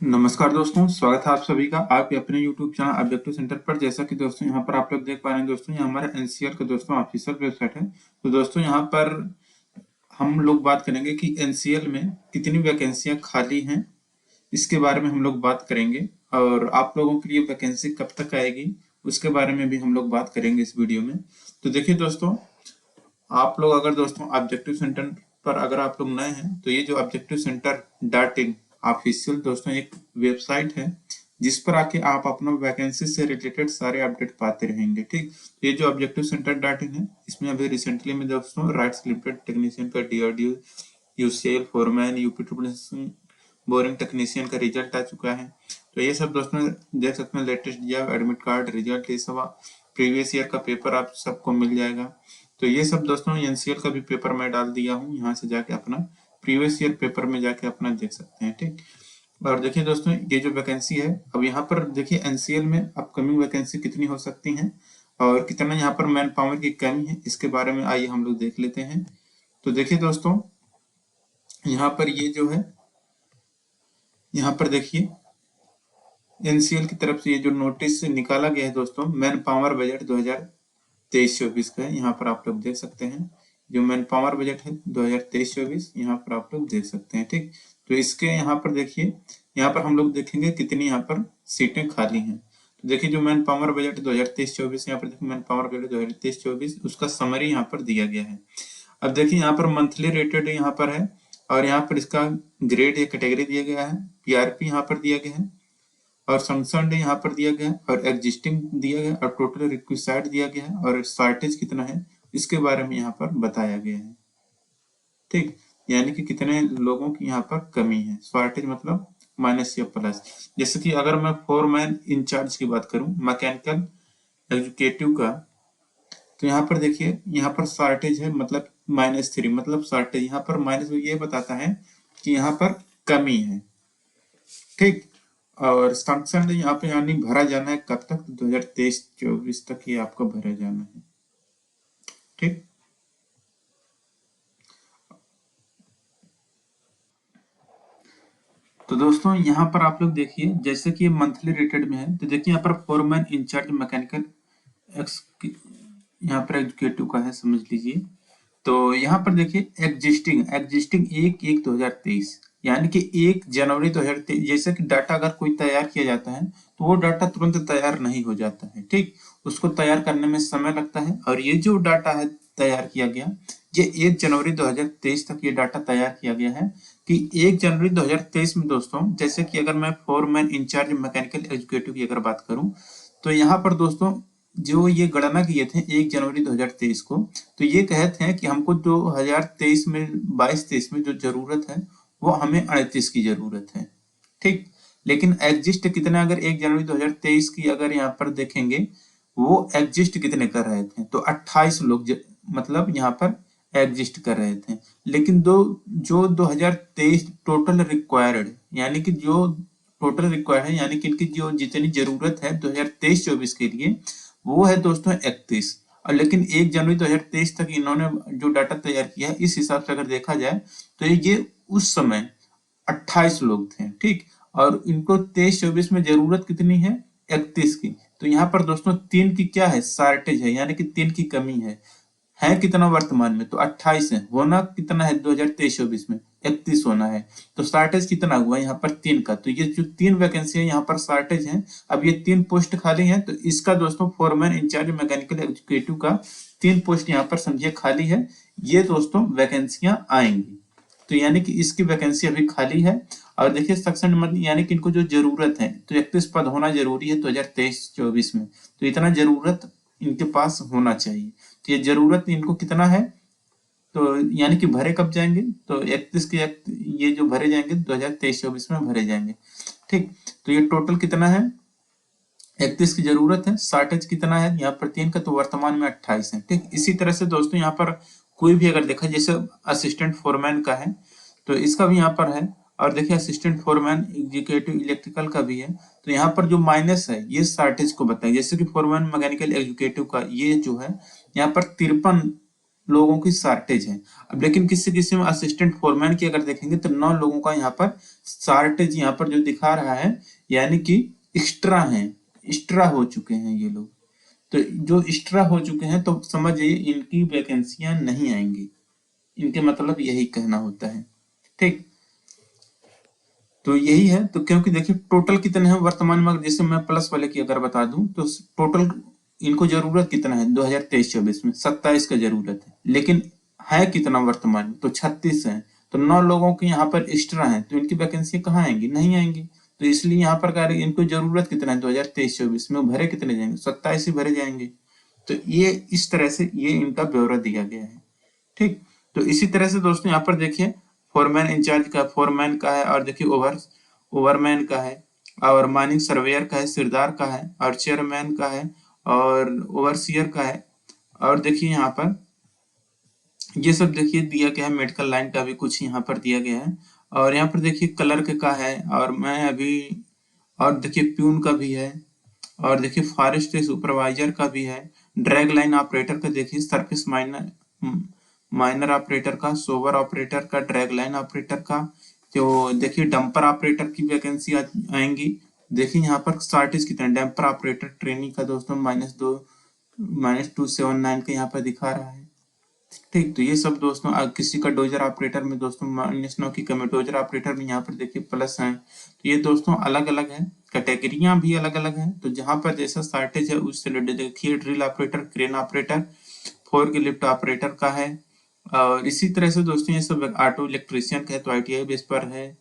नमस्कार दोस्तों, स्वागत है आप सभी का आपके अपने YouTube चैनल ऑब्जेक्टिव सेंटर पर। जैसा कि दोस्तों यहाँ पर आप लोग देख पा रहे हैं दोस्तों, ये हमारा एनसीएल का दोस्तों ऑफिशियल वेबसाइट है। तो दोस्तों यहाँ पर हम लोग बात करेंगे कि एनसीएल में कितनी वैकेंसियां खाली हैं, इसके बारे में हम लोग बात करेंगे। और आप लोगों के लिए वैकेंसी कब तक आएगी उसके बारे में भी हम लोग बात करेंगे इस वीडियो में। तो देखिए दोस्तों, आप लोग अगर दोस्तों ऑब्जेक्टिव सेंटर पर अगर आप लोग नए हैं तो ये जो objective centre dot in official दोस्तों एक वेबसाइट है जिस पर आके आप अपना वैकेंसी से रिलेटेड सारे अपडेट पाते रहेंगे। ठीक, तो ये जो ऑब्जेक्टिव सेंटर डॉट इन है, इसमें अभी रिसेंटली में दोस्तों राइट्स लिमिटेड टेक्नीशियन का DRDO, UCL foreman, UP boring technician का रिजल्ट आ चुका है। तो ये सब दोस्तों देख सकते हैं, latest job admit card result, ये सब प्रीवियस ईयर का पेपर आप सबको मिल जाएगा। तो ये सब दोस्तों एनसीएल का भी पेपर मैं डाल दिया हूँ, यहाँ से जाके अपना प्रीवियस ईयर पेपर में जाके अपना देख सकते हैं। ठीक, और देखिए दोस्तों, ये जो वैकेंसी है अब यहाँ पर देखिए एनसीएल में अपकमिंग वैकेंसी कितनी हो सकती हैं और कितना यहाँ पर मैन पावर की कमी है, इसके बारे में आइए हम लोग देख लेते हैं। तो देखिए दोस्तों, यहाँ पर ये जो है, यहाँ पर देखिए एनसीएल की तरफ से ये जो नोटिस निकाला गया है दोस्तों, मैन पावर बजट 2023-24 का है। यहाँ पर आप लोग देख सकते हैं जो मैन पावर बजट है 2023-24, यहाँ पर आप लोग देख सकते हैं। ठीक, तो इसके यहाँ पर देखिए, यहाँ पर हम लोग देखेंगे कितनी यहाँ पर सीटें खाली हैं। तो देखिए जो मैन पावर बजट 2023-24, यहाँ पर देखिए मैन पावर बजट 2023-24 उसका समरी यहाँ पर दिया गया है। अब देखिए यहाँ पर मंथली रेटेड यहाँ पर है और यहाँ पर इसका ग्रेड या कैटेगरी दिया गया है, पीआरपी यहाँ पर दिया गया है और संक्शन यहाँ पर दिया गया है और एग्जिस्टिंग दिया गया और टोटल रिक्विसाइड दिया गया है और शॉर्टेज कितना है इसके बारे में यहाँ पर बताया गया है। ठीक, यानी कि कितने लोगों की यहाँ पर कमी है, शॉर्टेज मतलब माइनस या प्लस। जैसे कि अगर मैं फोरमैन इंचार्ज की बात करूं मैकेनिकल एग्जीक्यूटिव का, तो यहाँ पर देखिए यहाँ पर शॉर्टेज है मतलब -3, मतलब शॉर्टेज यहाँ पर माइनस ये बताता है कि यहाँ पर कमी है। ठीक, और सैंक्शन यहाँ पे यानी भरा जाना है कब तक, 2023-24 तक ये आपको भरा जाना है। ठीक, तो दोस्तों यहाँ पर आप लोग देखिए जैसे कि ये मंथली रेटेड में है, तो देखिए यहाँ पर फोरमैन इंचार्ज मैकेनिकल यहाँ पर एग्जीक्यूटिव का है, समझ लीजिए। तो यहाँ पर देखिए एग्जिस्टिंग 1/1/2023, यानी कि 1 जनवरी 2023। जैसे कि डाटा अगर कोई तैयार किया जाता है तो वो डाटा तुरंत तैयार नहीं हो जाता है। ठीक, उसको तैयार करने में समय लगता है और ये जो डाटा है तैयार किया गया, ये 1 जनवरी 2023 तक ये डाटा तैयार किया गया है कि 1 जनवरी 2023 में दोस्तों, जैसे कि अगर मैं फोरमैन इंचार्ज मैकेनिकल एग्जीक्यूटिव की अगर बात करूं, तो यहाँ पर दोस्तों जो ये गणना किए थे 1 जनवरी 2023 को, तो ये कहते हैं कि हमको 2023 में 22-23 में जो जरूरत है वो हमें 38 की जरूरत है। ठीक, लेकिन एग्जिस्ट कितना, अगर 1 जनवरी 2023 की अगर यहाँ पर देखेंगे वो एग्जिस्ट कितने कर रहे थे, तो 28 लोग मतलब यहाँ पर एग्जिस्ट कर रहे थे। लेकिन जो 2023 टोटल रिक्वायर्ड, यानी कि जो टोटल रिक्वायर्ड है, यानी कि इनकी जो जितनी जरूरत है 2023-24 के लिए, वो है दोस्तों 31। और लेकिन 1 जनवरी 2023 तक इन्होंने जो डाटा तैयार किया है, इस हिसाब से अगर देखा जाए तो ये उस समय 28 लोग थे। ठीक, और इनको 23-24 में जरूरत कितनी है, 31 की। तो यहाँ पर दोस्तों 3 की क्या है, शॉर्टेज है, यानी कि 3 की कमी है कितना वर्तमान में, तो 28 है, होना कितना है 2023-24 में 31 होना है। तो शॉर्टेज कितना हुआ यहाँ पर 3 का, तो ये जो 3 वैकेंसी है यहाँ पर शॉर्टेज है। अब ये 3 पोस्ट खाली है, तो इसका दोस्तों फोरमैन इंचार्ज मैकेनिकल एग्जीक्यूटिव का 3 पोस्ट यहाँ पर समझिए खाली है। ये दोस्तों वैकेंसियां आएंगी, तो यानी कि इसकी वैकेंसी अभी खाली है। और देखिए सेक्शन मतलब यानी कि इनको जो जरूरत है, तो 31 पद होना जरूरी है 2023-24 में, तो इतना जरूरत इनके पास होना चाहिए। तो ये जरूरत इनको कितना है, तो यानी कि भरे कब जाएंगे, तो 31 के ये जो भरे जाएंगे 2023-24 में भरे जाएंगे। ठीक, तो ये टोटल कितना है, 31 की जरूरत है, शॉर्टेज कितना है यहाँ पर 3 का, तो वर्तमान में 28 है। ठीक, इसी तरह से दोस्तों यहाँ पर कोई भी अगर देखा, जैसे असिस्टेंट फोरमैन का है तो इसका भी यहाँ पर है, और देखिए असिस्टेंट फोरमैन एग्जीक्यूटिव इलेक्ट्रिकल का भी है। तो यहाँ पर जो माइनस है ये शॉर्टेज को बताए, जैसे कि फोरमैन मैकेनिकल एग्जीक्यूटिव का ये जो है यहाँ पर 53 लोगों की शॉर्टेज है। अब लेकिन किसी किसी में असिस्टेंट फोरमैन की अगर देखेंगे तो 9 लोगों का यहाँ पर शॉर्टेज यहाँ पर जो दिखा रहा है, यानी कि एक्स्ट्रा है, एक्स्ट्रा हो चुके हैं ये लोग। तो जो एक्स्ट्रा हो चुके हैं तो समझ जाइए इनकी वैकेंसियां नहीं आएंगी, इनके मतलब यही कहना होता है। ठीक, तो यही है। तो क्योंकि देखिए टोटल कितने हैं वर्तमान में, जैसे मैं प्लस वाले की अगर बता दूं तो टोटल इनको जरूरत कितना है 2023-24 में 27 का जरूरत है, लेकिन है कितना वर्तमान में, तो 36 है। तो 9 लोगों की यहाँ पर एक्स्ट्रा है, तो इनकी वैकेंसी कहाँ आएंगी, नहीं आएंगी। तो इसलिए यहाँ पर कह रहे इनको जरूरत कितना है 2023-24 में, भरे कितने जाएंगे, 27 ही भरे जाएंगे। तो ये इस तरह से ये इनका ब्यौरा दिया गया है। ठीक, तो इसी तरह से दोस्तों यहाँ पर देखिए फोरमैन इंचार्ज का, फोरमैन का है, और देखिए ओवरमैन का है, और माइनिंग सर्वेयर का है, सिरदार का है, और चेयरमैन का है, और ओवरसियर का है। और देखिए यहाँ पर ये सब देखिए दिया गया है, मेडिकल लाइन का भी कुछ यहाँ पर दिया गया है। और यहाँ पर देखिए क्लर्क का है, और मैं अभी, और देखिए प्यून का भी है, और देखिए फॉरेस्ट सुपरवाइजर का भी है, ड्रैग लाइन ऑपरेटर का देखिए, सरफेस माइनर ऑपरेटर का, सोवर ऑपरेटर का, ड्रैग लाइन ऑपरेटर का। तो देखिए डंपर ऑपरेटर की वैकेंसी आएंगी। देखिए यहाँ पर शॉर्टेज कितना, डंपर ऑपरेटर ट्रेनिंग का दोस्तों -279 का यहाँ पर दिखा रहा है। ठीक, तो ये सब दोस्तों किसी का डोजर ऑपरेटर में दोस्तों -9 की कमी, डोजर ऑपरेटर में यहाँ पर देखिए प्लस है। तो ये दोस्तों अलग अलग है, कैटेगरियां भी अलग अलग है। तो जहां पर जैसा शॉर्टेज है उससे रिलेटेड देखिए drill operator, crane operator, four की लिफ्ट ऑपरेटर का है। और इसी तरह से दोस्तों ये सब ऑटो इलेक्ट्रीशियन का है तो ITI बेस पर है।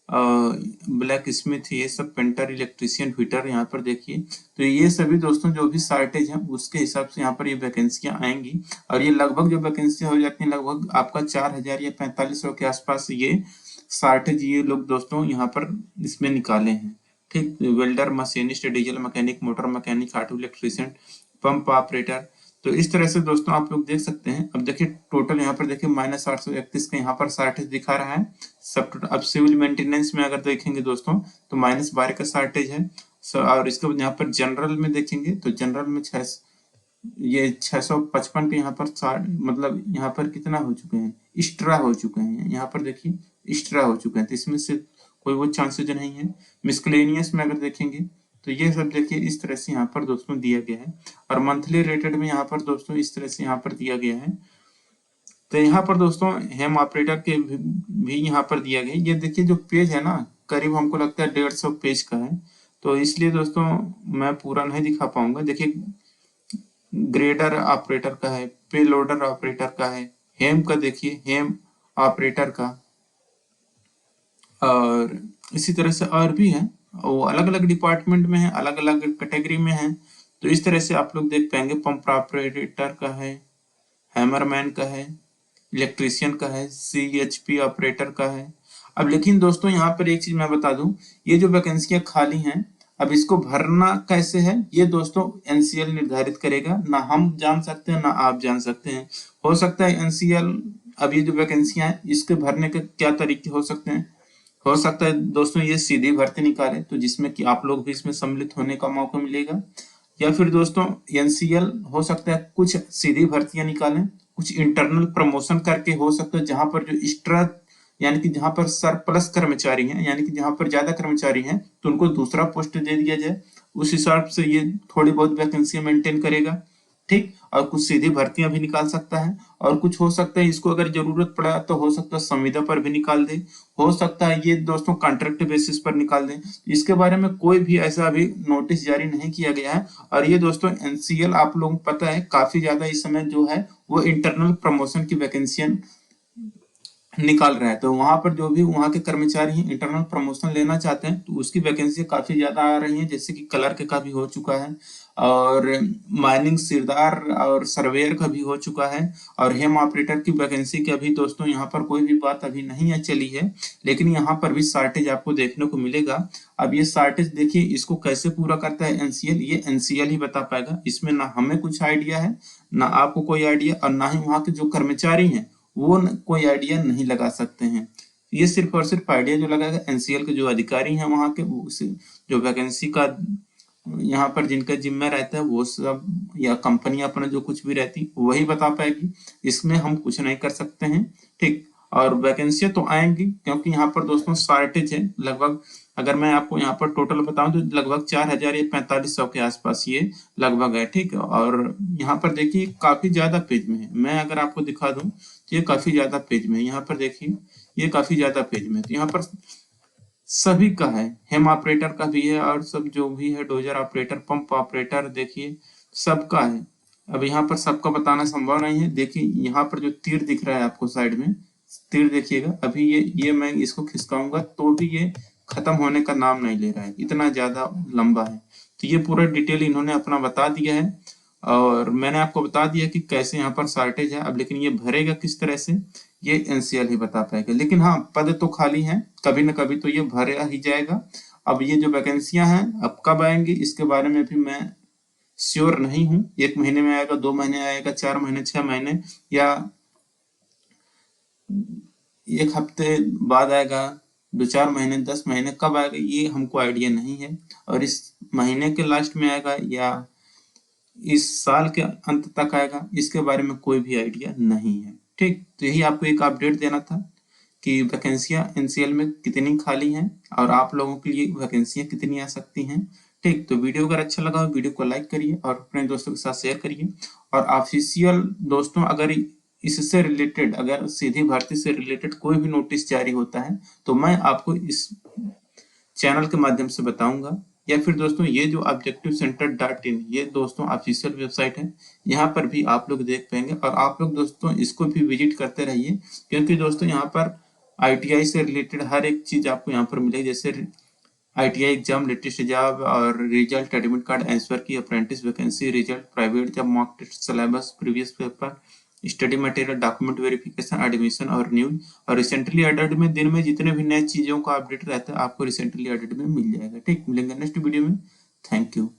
ब्लैक स्मिथ, ये सब पेंटर, इलेक्ट्रीशियन, फिटर यहाँ पर देखिए। तो ये सभी दोस्तों जो भी शॉर्टेज है उसके हिसाब से यहाँ पर ये वैकेंसियां आएंगी। और ये लगभग जो वैकेंसी हो जाती है लगभग आपका 4000 या 4500 के आसपास ये शॉर्टेज ये लोग दोस्तों यहाँ पर इसमें निकाले हैं। ठीक, welder, machinist, diesel mechanic, motor mechanic, auto electrician, pump operator. तो इस तरह से दोस्तों आप लोग देख सकते हैं। अब देखिए टोटल यहाँ पर देखिए -831 का यहाँ पर शॉर्टेज दिखा रहा है सब टोटल। अब सिविल मेंटेनेंस में अगर देखेंगे दोस्तों तो -12 का शॉर्टेज है। और इसके बाद यहाँ पर जनरल में देखेंगे तो जनरल में 655 के यहाँ पर मतलब यहाँ पर कितना हो चुके हैं, एक्स्ट्रा हो चुके हैं। यहाँ पर देखिए एक्स्ट्रा हो चुके हैं, तो इसमें से कोई वो चांसेज नहीं है। मिसलेनियस में अगर देखेंगे तो ये सब देखिए इस तरह से यहाँ पर दोस्तों दिया गया है। और मंथली रेटेड में यहाँ पर दोस्तों इस तरह से यहाँ पर दिया गया है। तो यहाँ पर दोस्तों हेम ऑपरेटर के भी यहाँ पर दिया गया। ये देखिए जो पेज है ना करीब हमको लगता है 150 पेज का है, तो इसलिए दोस्तों मैं पूरा नहीं दिखा पाऊंगा। देखिए ग्रेडर ऑपरेटर का है, पे लोडर ऑपरेटर का है, हेम का देखिए हेम ऑपरेटर का, और इसी तरह से और भी है, वो अलग अलग डिपार्टमेंट में है, अलग अलग कैटेगरी में है। तो इस तरह से आप लोग देख पाएंगे पंप ऑपरेटर का है, हैमरमैन का है, इलेक्ट्रीशियन का है, CHP ऑपरेटर का है। अब लेकिन दोस्तों यहाँ पर एक चीज मैं बता दूं, ये जो वैकेंसियां खाली हैं अब इसको भरना कैसे है ये दोस्तों NCL निर्धारित करेगा, ना हम जान सकते हैं ना आप जान सकते हैं। हो सकता है NCL अब ये जो वैकेंसियां हैं इसके भरने के क्या तरीके हो सकते हैं। हो सकता है दोस्तों ये सीधी भर्ती निकाले तो जिसमें कि आप लोग भी इसमें सम्मिलित होने का मौका मिलेगा, या फिर दोस्तों NCL हो सकता है कुछ सीधी भर्तियां निकालें, कुछ इंटरनल प्रमोशन करके हो सकता है जहां पर जो एक्स्ट्रा यानी कि जहां पर सरप्लस कर्मचारी हैं, यानी कि जहां पर ज्यादा कर्मचारी हैं तो उनको दूसरा पोस्ट दे दिया जाए। उस हिसाब से ये थोड़ी बहुत वैकेंसी मेंटेन करेगा। ठीक, और कुछ सीधी भर्तियां भी निकाल सकता है, और कुछ हो सकता है इसको अगर जरूरत पड़ा तो हो सकता है संविदा पर भी निकाल दे, हो सकता है ये दोस्तों कॉन्ट्रैक्ट बेसिस पर निकाल दे। इसके बारे में कोई भी ऐसा अभी नोटिस जारी नहीं किया गया है। और ये दोस्तों NCL आप लोगों को पता है काफी ज्यादा इस समय जो है वो इंटरनल प्रमोशन की वैकेंसियां निकाल रहा है। तो वहां पर जो भी वहां के कर्मचारी इंटरनल प्रमोशन लेना चाहते हैं तो उसकी वैकेंसी काफी ज्यादा आ रही है, जैसे कि क्लर्क का भी हो चुका है, और माइनिंग सिरदार और सर्वेयर का भी हो चुका है, और हेम ऑपरेटर की वैकेंसी की अभी दोस्तों यहाँ पर कोई भी बात अभी नहीं है चली है, लेकिन यहाँ पर भी शॉर्टेज आपको देखने को मिलेगा। अब ये शॉर्टेज देखिए इसको कैसे पूरा करता है NCL, ये NCL ही बता पाएगा। इसमें ना हमें कुछ आइडिया है, ना आपको कोई आइडिया, और ना ही वहां के जो कर्मचारी हैं वो कोई आइडिया नहीं लगा सकते हैं। ये सिर्फ और सिर्फ आइडिया जो लगाएगा NCL के जो अधिकारी हैं वहां के, जो वैकेंसी का यहाँ पर जिनका जिम्मा रहता है वो सब, या कंपनी अपना जो कुछ भी रहती वही बता पाएगी, इसमें हम कुछ नहीं कर सकते हैं। ठीक, और वैकेंसियां तो आएंगी क्योंकि यहाँ पर दोस्तों शॉर्टेज है लगभग। अगर मैं आपको यहाँ पर टोटल बताऊं तो लगभग 4000 या 4500 के आसपास ये लगभग है। ठीक है, और यहाँ पर देखिए काफी ज्यादा पेज में है। मैं अगर आपको दिखा दूं तो ये काफी ज्यादा पेज में है। यहाँ पर देखिए ये काफी ज्यादा पेज में है। तो यहाँ पर सभी का है, हेम ऑपरेटर का भी है और सब जो भी है, डोजर ऑपरेटर, पंप ऑपरेटर, देखिए सबका है। अब यहाँ पर सबका बताना संभव नहीं है। देखिए यहाँ पर जो तीर दिख रहा है आपको साइड में, तीर देखिएगा, अभी ये मैं इसको खिसकाऊंगा तो भी ये खत्म होने का नाम नहीं ले रहा है, इतना ज्यादा लंबा है। तो ये पूरा डिटेल इन्होंने अपना बता दिया है और मैंने आपको बता दिया कि कैसे यहाँ पर शॉर्टेज है। अब लेकिन ये भरेगा किस तरह से ये एनसीएल ही बता पाएगा, लेकिन हाँ पद तो खाली हैं, कभी न कभी तो ये भरे ही जाएगा। अब ये जो वैकेंसियां हैं अब कब आएंगी इसके बारे में भी मैं श्योर नहीं हूँ। 1 महीने में आएगा, 2 महीने आएगा, 4 महीने, 6 महीने, या 1 हफ्ते बाद आएगा, 2-4 महीने, 10 महीने, कब आएगा ये हमको आइडिया नहीं है। और इस महीने के लास्ट में आएगा या इस साल के अंत तक आएगा इसके बारे में कोई भी आइडिया नहीं है। ठीक, तो यही आपको एक अपडेट देना था कि वैकेंसियां एनसीएल में कितनी खाली हैं और आप लोगों के लिए वैकेंसियां कितनी आ सकती हैं। ठीक, तो वीडियो अगर अच्छा लगा हो वीडियो को लाइक करिए और अपने दोस्तों के साथ शेयर करिए। और ऑफिशियल दोस्तों अगर इससे रिलेटेड, अगर सीधी भर्ती से रिलेटेड कोई भी नोटिस जारी होता है तो मैं आपको इस चैनल के माध्यम से बताऊंगा। या फिर दोस्तों ये जो objectivecenter.in ये दोस्तों ऑफिशियल वेबसाइट है, यहाँ पर भी आप लोग देख पाएंगे और आप लोग दोस्तों इसको भी विजिट करते रहिए, क्योंकि दोस्तों यहाँ पर आईटीआई से रिलेटेड हर एक चीज आपको यहाँ पर मिलेगी, जैसे आईटीआई एग्जाम, लेटेस्ट जॉब और result, admit card, answer key, apprentice vacancy result, private job, mock test, syllabus, previous paper, study material, document verification, admission और न्यूज। और रिसेंटली एडेड में दिन में जितने भी नए चीजों का अपडेट रहता है आपको रिसेंटली एडेड में मिल जाएगा। ठीक, मिलेंगे नेक्स्ट वीडियो में। Thank you.